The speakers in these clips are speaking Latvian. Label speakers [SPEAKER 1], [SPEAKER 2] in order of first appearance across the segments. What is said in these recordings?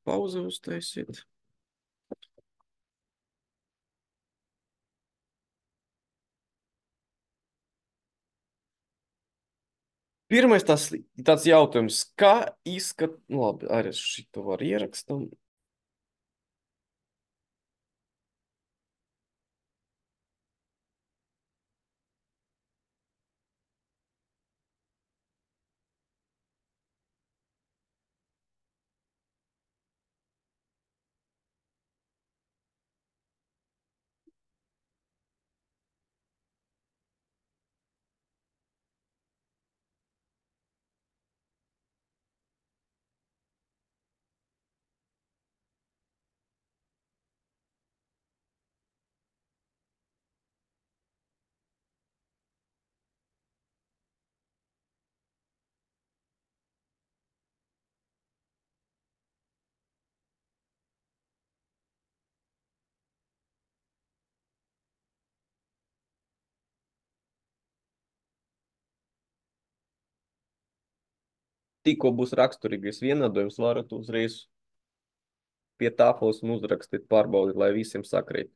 [SPEAKER 1] Pauze uztaisīt. Pirmais tāds jautājums, kā nu labi, arī šito var ierakstam. Tikko būs raksturīgais vienādojums, varat uzreiz pie tāfeles un uzrakstīt, pārbaudīt, lai visiem sakrīt.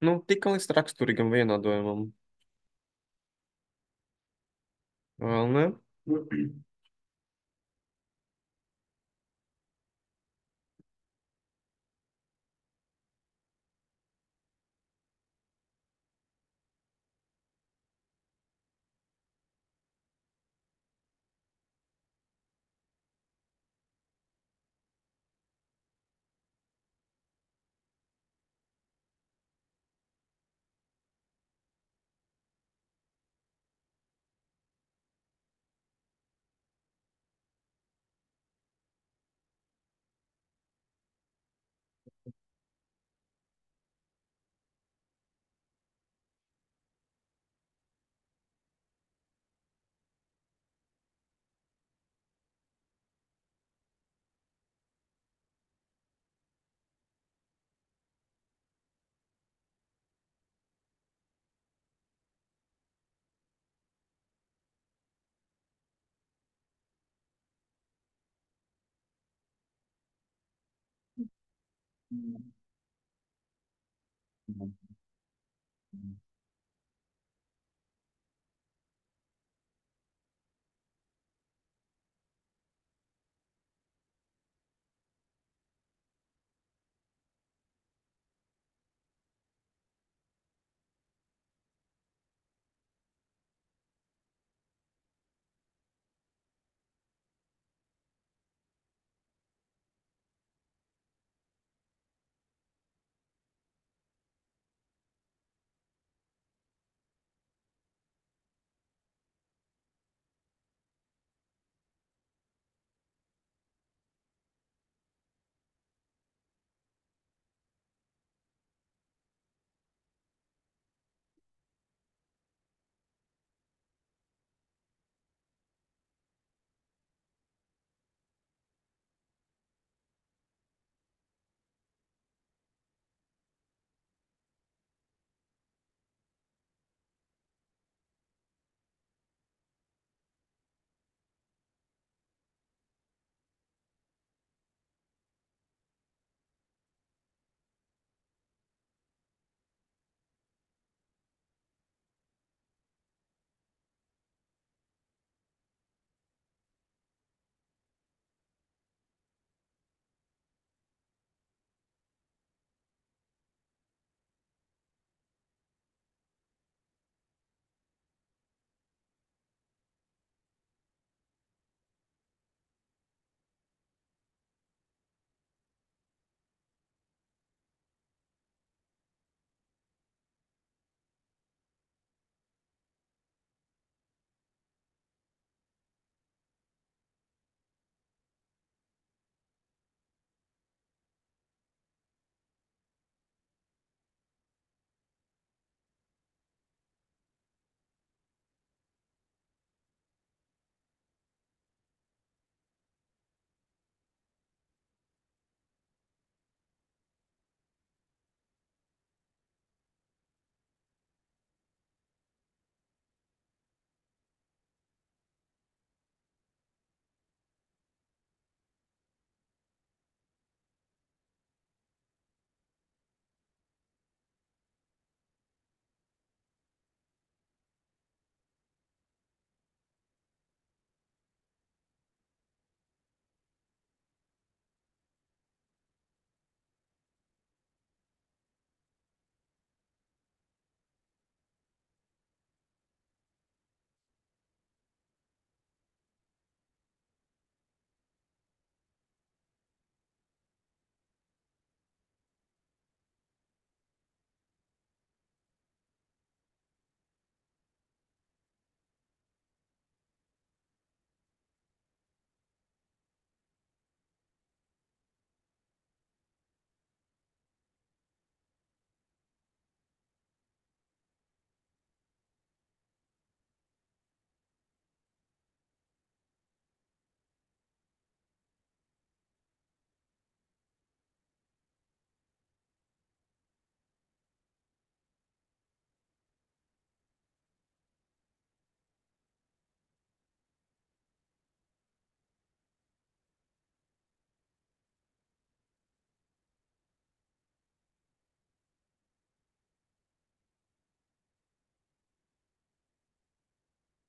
[SPEAKER 1] Nu, tika līdz raksturīgam vienādojumam. Vēl ne?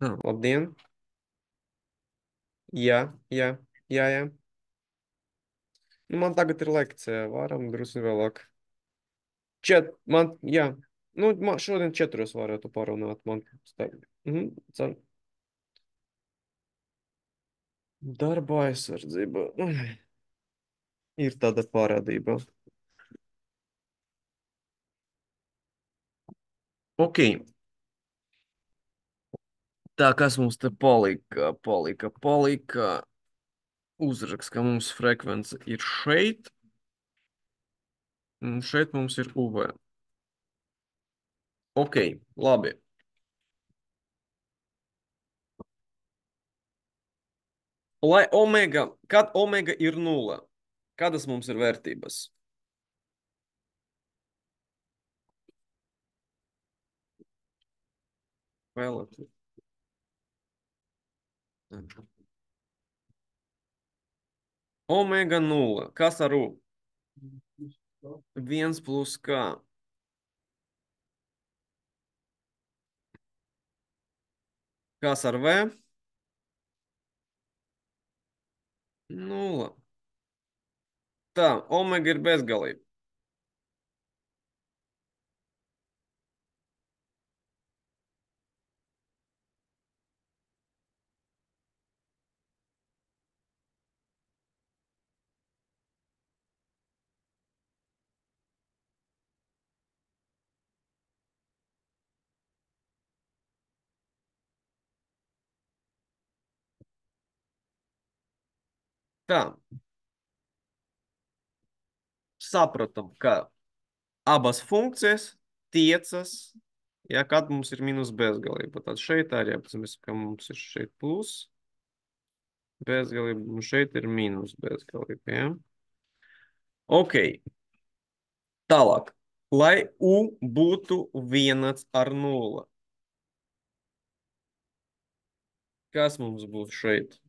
[SPEAKER 1] Labdien! Jā, jā, jā, jā. Nu, man tagad ir lekcija, varam drusku vēlāk. Jā. Nu, man šodien 4 varētu parunāt. Man tā. Cer. Darba aizsardzība. Ir tāda parādība. Ok. Tā, kas mums te palika. Uzrakst, ka mums frekvence ir šeit, un šeit mums ir UV. Ok, labi. Kad omega ir nulle, kādas mums ir vērtības? Vēlēt. Omega nulle. Kas ar U? 1 plus K. Kas ar V? Nulle. Tā, omega ir bezgalība. Tā, sapratam, ka abas funkcijas tiecas, ja kad mums ir minus bezgalība. Tad šeit arī apzīmēsim, ka mums ir šeit plus bezgalība, un šeit ir minus bezgalība. Ja? Ok, tālāk. Lai U būtu vienāds ar nulli. Kas mums būs šeit?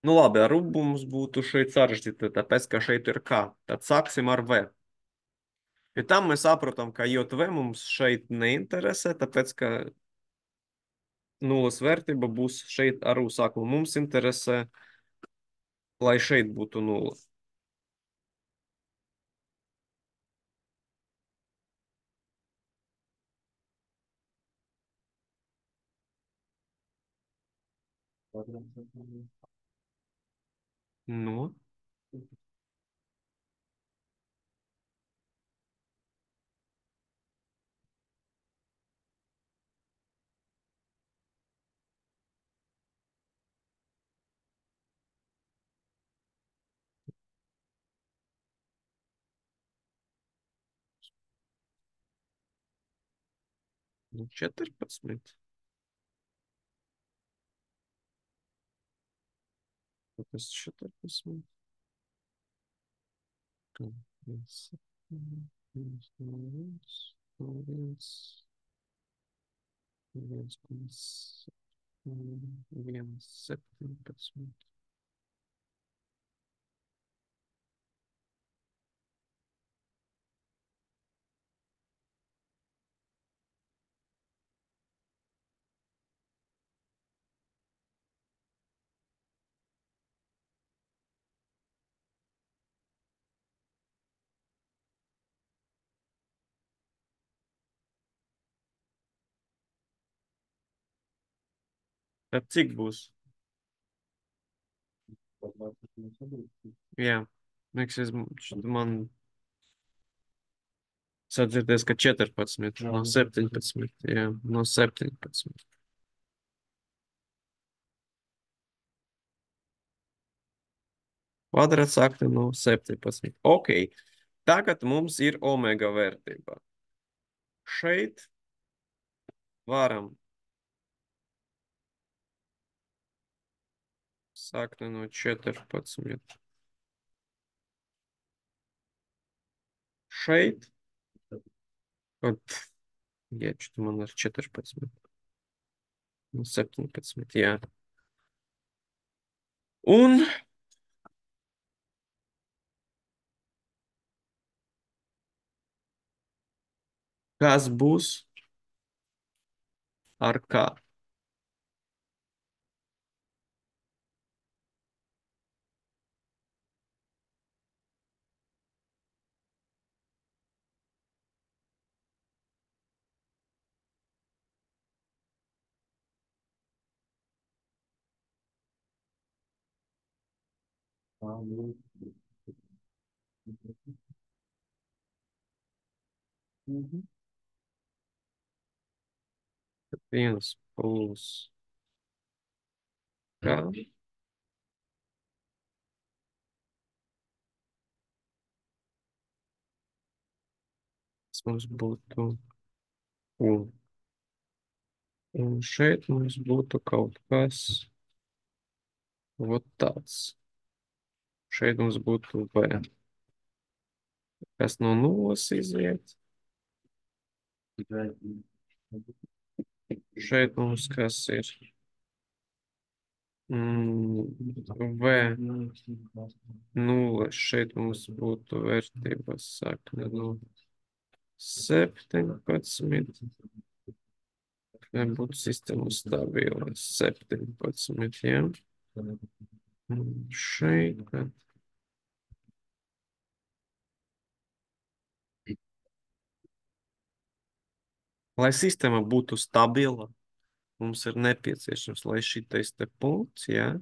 [SPEAKER 1] Nu labi, ar U mums būtu šeit sarežģīti, tāpēc, ka šeit ir K. Tad sāksim ar V. Ja tam mēs saprotam, ka JV mums šeit neinteresē, tāpēc, ka nulles vērtība būs šeit ar U sākumu. Mums interesē, lai šeit būtu nulle. No. Nu, 14. Tas 14. Tā, 1, 1, 1, 17. Tad cik būs? Jā. Liekas, man sadzirdēs, ka 14 no 17. Jā, no 17. Kvadrats sakta no 17. Ok. Tagad mums ir omega vērtība. Šeit varam sakta no 14. Šeit, ot, ja что man ir 14. No 17, jā. Un kas būs ar K. Viens plus K. Tas mums būtu U. Un šeit mums būtu kaut kas vot tāds. Šeit mums būtu V. Kas no nulles iziet. Šeit mums kas ir? V. Nulle. Šeit mums būtu vērtības sakne no 17. Būtu sistēma stabila 17, ja? Un šeit, kad lai sistēma būtu stabila, mums ir nepieciešams, lai šitais te punkts, ja,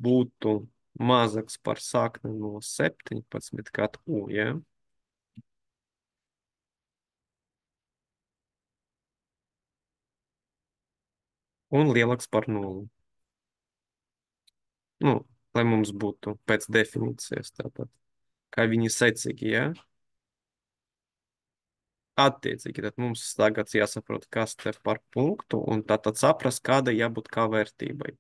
[SPEAKER 1] būtu mazāks par sakni no 17, kad U, ja? Un lielāks par nulli. Nu, lai mums būtu pēc definīcijas tātad, kā viņi secīgi, ja? Attiecīgi, tad mums tagad jāsaprot, kas te par punktu, un tātad saprast, kāda jābūt kā vērtībai.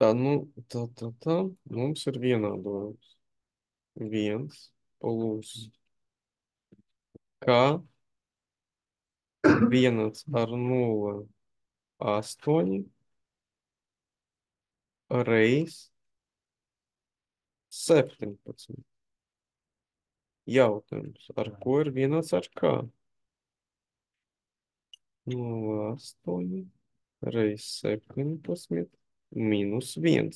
[SPEAKER 1] Tā, nu, tā, mums ir vienādojums. 1 plus K 1 ar 0,8 reiz 17. Jautājums, ar ko ir vienots ar K? 0,8 reiz 17 minus 1.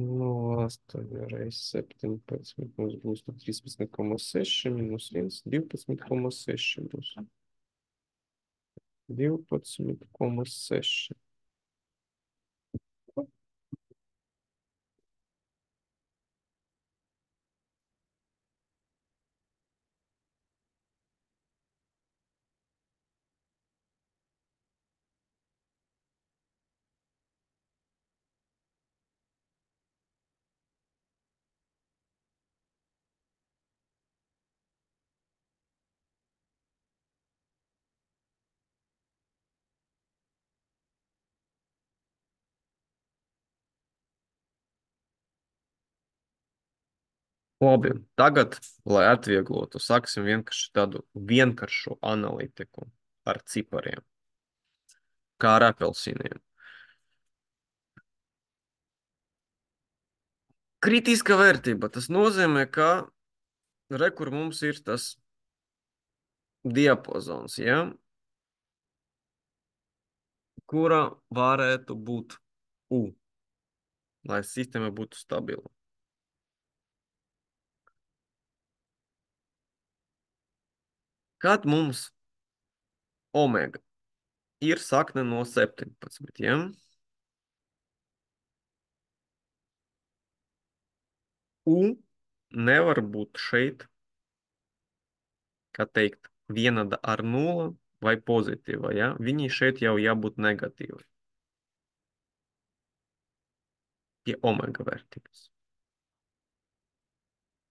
[SPEAKER 1] No 8 reizes 17 mums būs 13,6 minus 1, 12,6 būs. 12,6. Labi, tagad, lai atvieglotu, sāksim vienkārši tādu vienkāršu analītiku ar cipariem, kā ar apelsīniem. Kritiska vērtība, tas nozīmē, ka re, kur mums ir tas diapazons, ja? Kura varētu būt U, lai sistēma būtu stabila. Kad mums omega ir sakne no 17, ja? U nevar būt šeit, kā teikt, vienāda ar 0 vai pozitīva, ja? Viņi šeit jau jābūt negatīvi. Pie omega vērtības.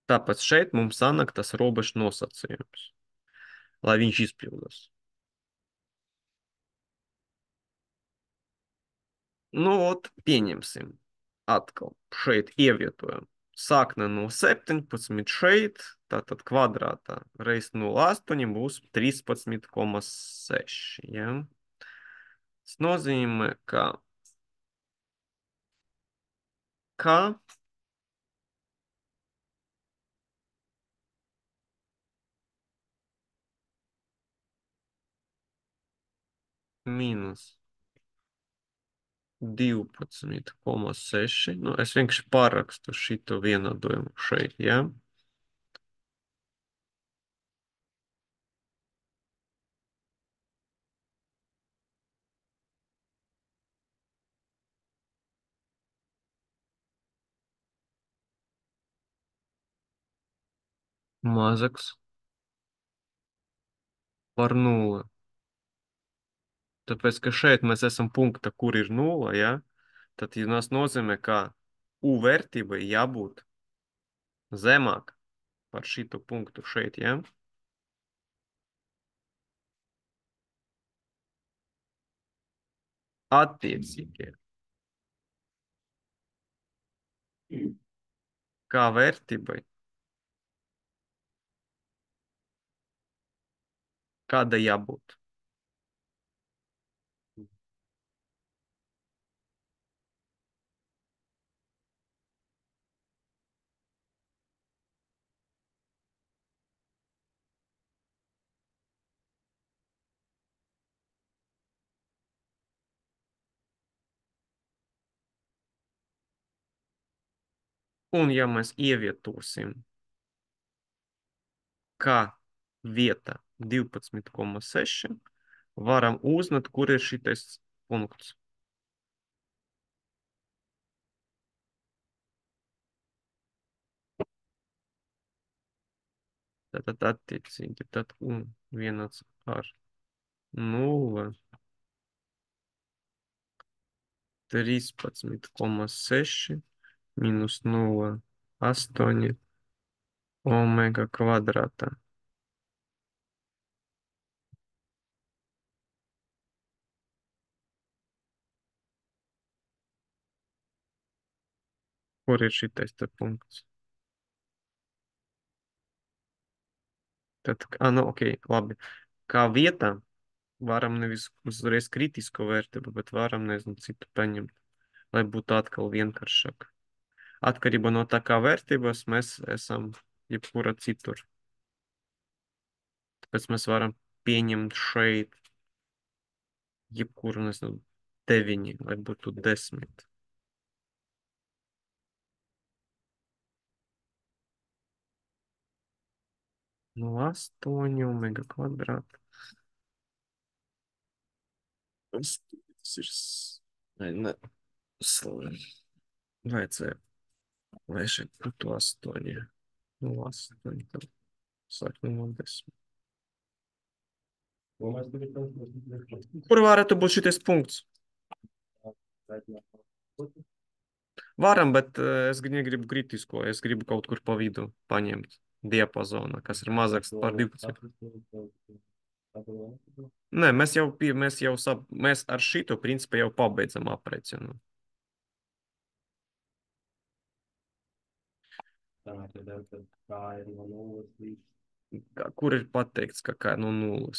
[SPEAKER 1] Tāpēc šeit mums sanāk tas robežu nosacījums, lai viņš izpildās. Nu, ot, pieņemsim. atkal šeit ievietojam sakne no 17 šeit, tātad kvadrātā reiz 0,8 būs 13,6. Ja? Tas nozīmē, ka mīnus 12,6. Nu, es vienkārši parakstu šito vienādojumu šeit, ja? Mazāks par 0. Tāpēc, ka šeit mēs esam punkta, kur ir 0, ja? Tad tas nozīmē, ka U vērtībai jābūt zemāk par šito punktu šeit, ja? Attiecīgi, kā vērtībai, kāda jābūt. Un ja mēs ievietosim, kā vieta 12,6, varam uzzināt, kur ir šitais punkts. Tātad attiecīgi, tad un vienāds ar 0, 13,6 minus 0,8 omega kvadrātā. Kur ir šitais te punkts? Tad, nu, ok, labi. Kā vieta varam nevis uzreiz kritisko vērtību, bet varam, nezinu, citu paņemt, lai būtu atkal vienkāršāk. Atkarībā no tā kā vērtības mēs esam jebkura citur. Tāpēc mēs varam pieņemt šeit jebkuru, nezinu, 9, lai būtu 10. No 8 omega kvadrāta. Tas ir... Ne. Vajadzēja, lai šeit būtu 8. No 8, tad sākam no 10. Kur varētu būt šitais punkts? Varam, bet es negribu kritisko, es gribu kaut kur pa vidu paņemt diapazonā, kas ir mazāks par 12. Nē, mēs ar šito principu jau pabeidzam aprēķinu. Kur ir pateikts, ka kā no 0?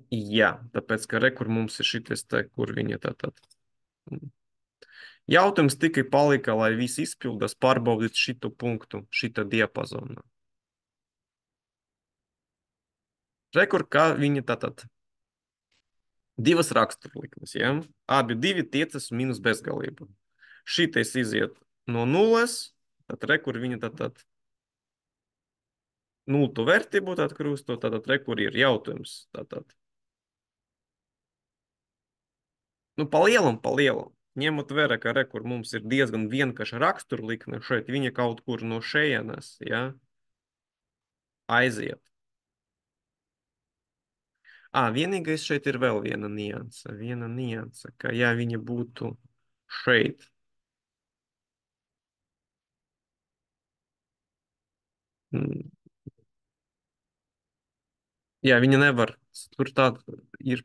[SPEAKER 1] Jā, tāpēc, ka re, kur mums ir šitais te, kur viņa tātad. Jautājums tikai palika, lai viss izpildas, pārbaudīt šito punktu, šita diapazona. Re, kur kā viņa tātad. Divas raksturlikmes, ja? Abi divi tiecas minus bezgalību. Šitais iziet no 0, tad re, kur viņa tātad nultu vērtību tātad krūsto, tātad re, kur ir jautājums. Tātad. Nu, pa lielam. Ņemot vērā, ka re, kur mums ir diezgan vienkārša raksturlikme, šeit viņa kaut kur no šejienes, ja, aiziet. Vienīgais šeit ir vēl viena nianse, ka ja viņa būtu šeit, jā, viņa nevar, tur tā ir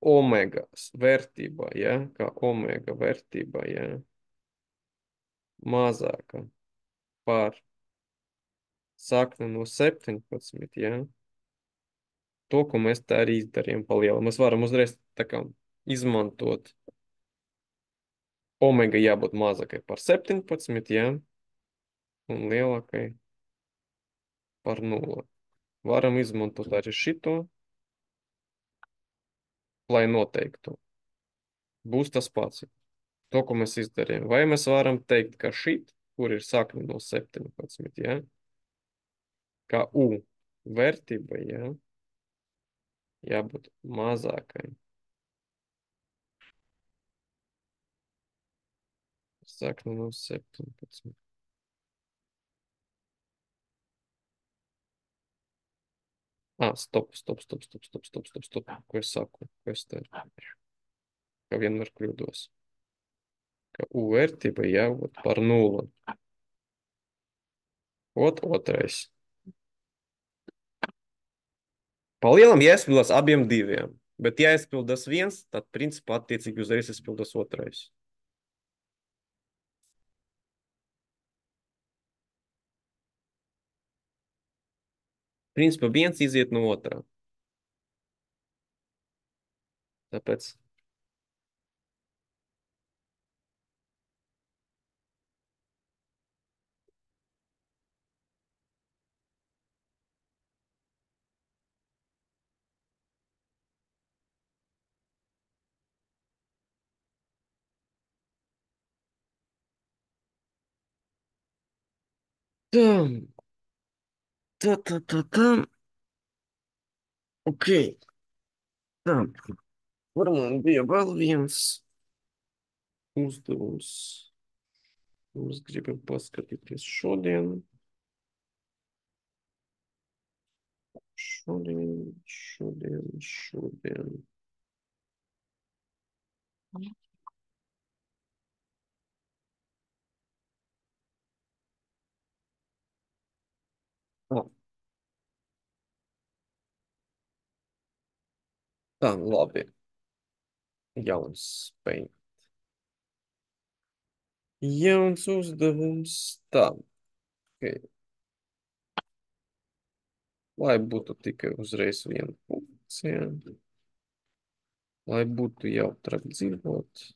[SPEAKER 1] omegas vērtībā, ja, kā omega vērtībā, ja, mazāka par sakni no 17, ja, to, ko mēs tā arī izdarījām pa lielu. Mēs varam uzreiz tā kā izmantot omega jābūt mazākai par 17, ja, un lielākai par 0. Varam izmantot arī šito, lai noteiktu. Būs tas pats, to, ko mēs izdarījām. Vai mēs varam teikt, ka šit, kur ir sakne no 17, ja, kā u vērtība, ja, jābūt mazākai. Sakne no 17. Stop, stop, stop, stop, stop, stop, stop, stop. Ko es saku? Ko es te? Kā vienmēr kļūdos. Ka u vērtība jābūt par 0. Otrais. Pa lielam jāizpildās abiem diviem. Bet ja aizpildas viens, tad principā attiecīgi uzreiz izpildas otrais. Principā viens iziet no otrā. Tāpēc tam, tam. Ok. Tam. Kur man bija vēl viens uzdevums? Mēs gribam paskatīties šodien. Šodien. Ah, tā, labi. Jauns spēj. Jauns uzdevums. Tā, ok. Lai būtu tikai uzreiz viena funkcija. Lai būtu jautrāk dzīvot.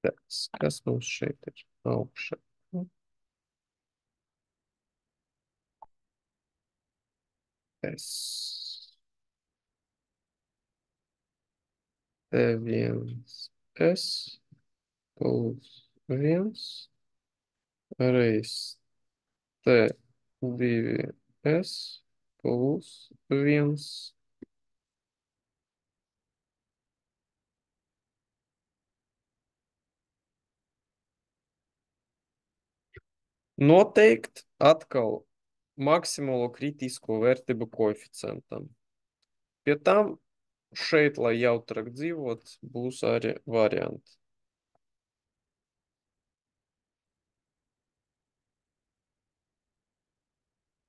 [SPEAKER 1] Tas, kas mums šeit ir augšā? S. T1 S plus 1 reiz T2 S plus 1. Noteikt atkal maksimālo kritisko vērtību koeficientam. Pie tam šeit, lai jautrāk dzīvot, būs arī varianti.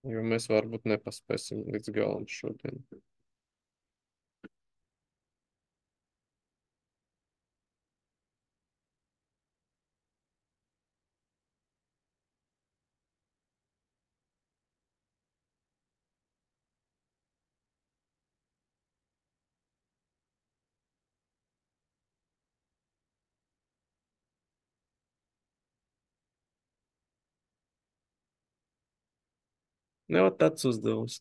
[SPEAKER 1] Jo mēs varbūt nepaspēsim līdz galam šodien. Ne, ot tāds uzdevums.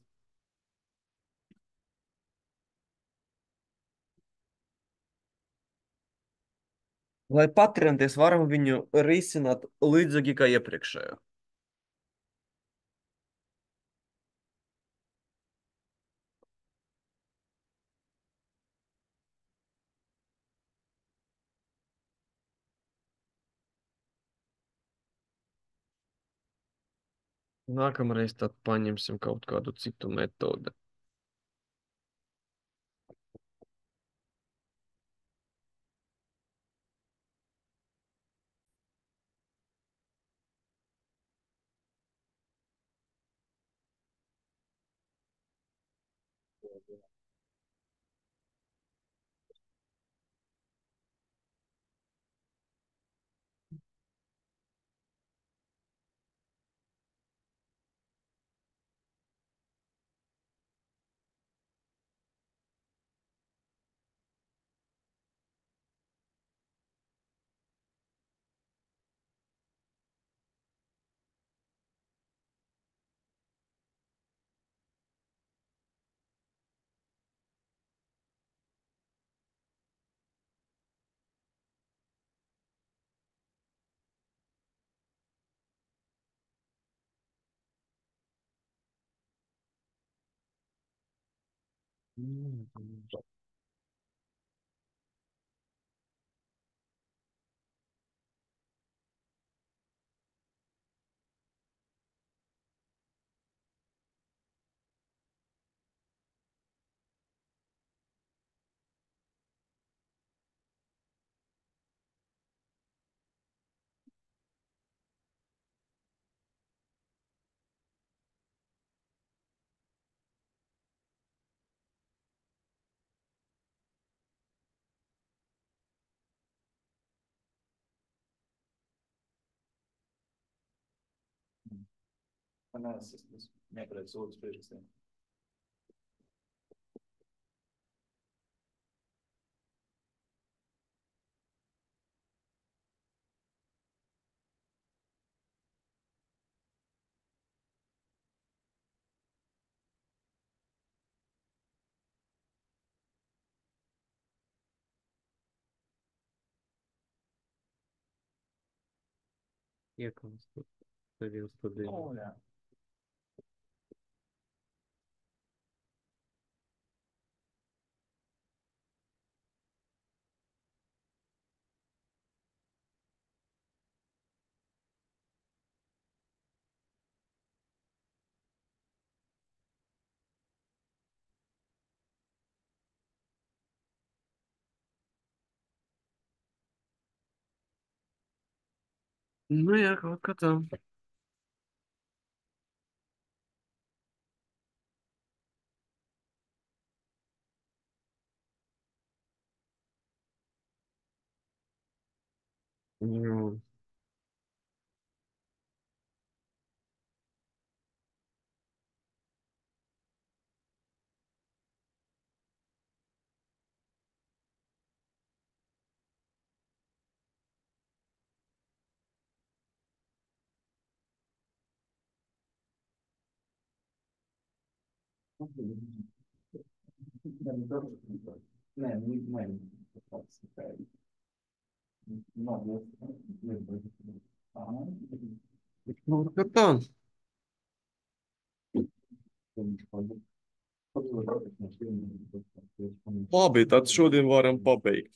[SPEAKER 1] Lai patrenties, varam viņu risināt līdzīgi kā iepriekšējo. Nākamreiz tad paņemsim kaut kādu citu metodi. Iekams, tur jau studēju. Nu jā, kaut kā tā. Jā. Kaut kā tā. Labi, tad šodien varam pabeigt.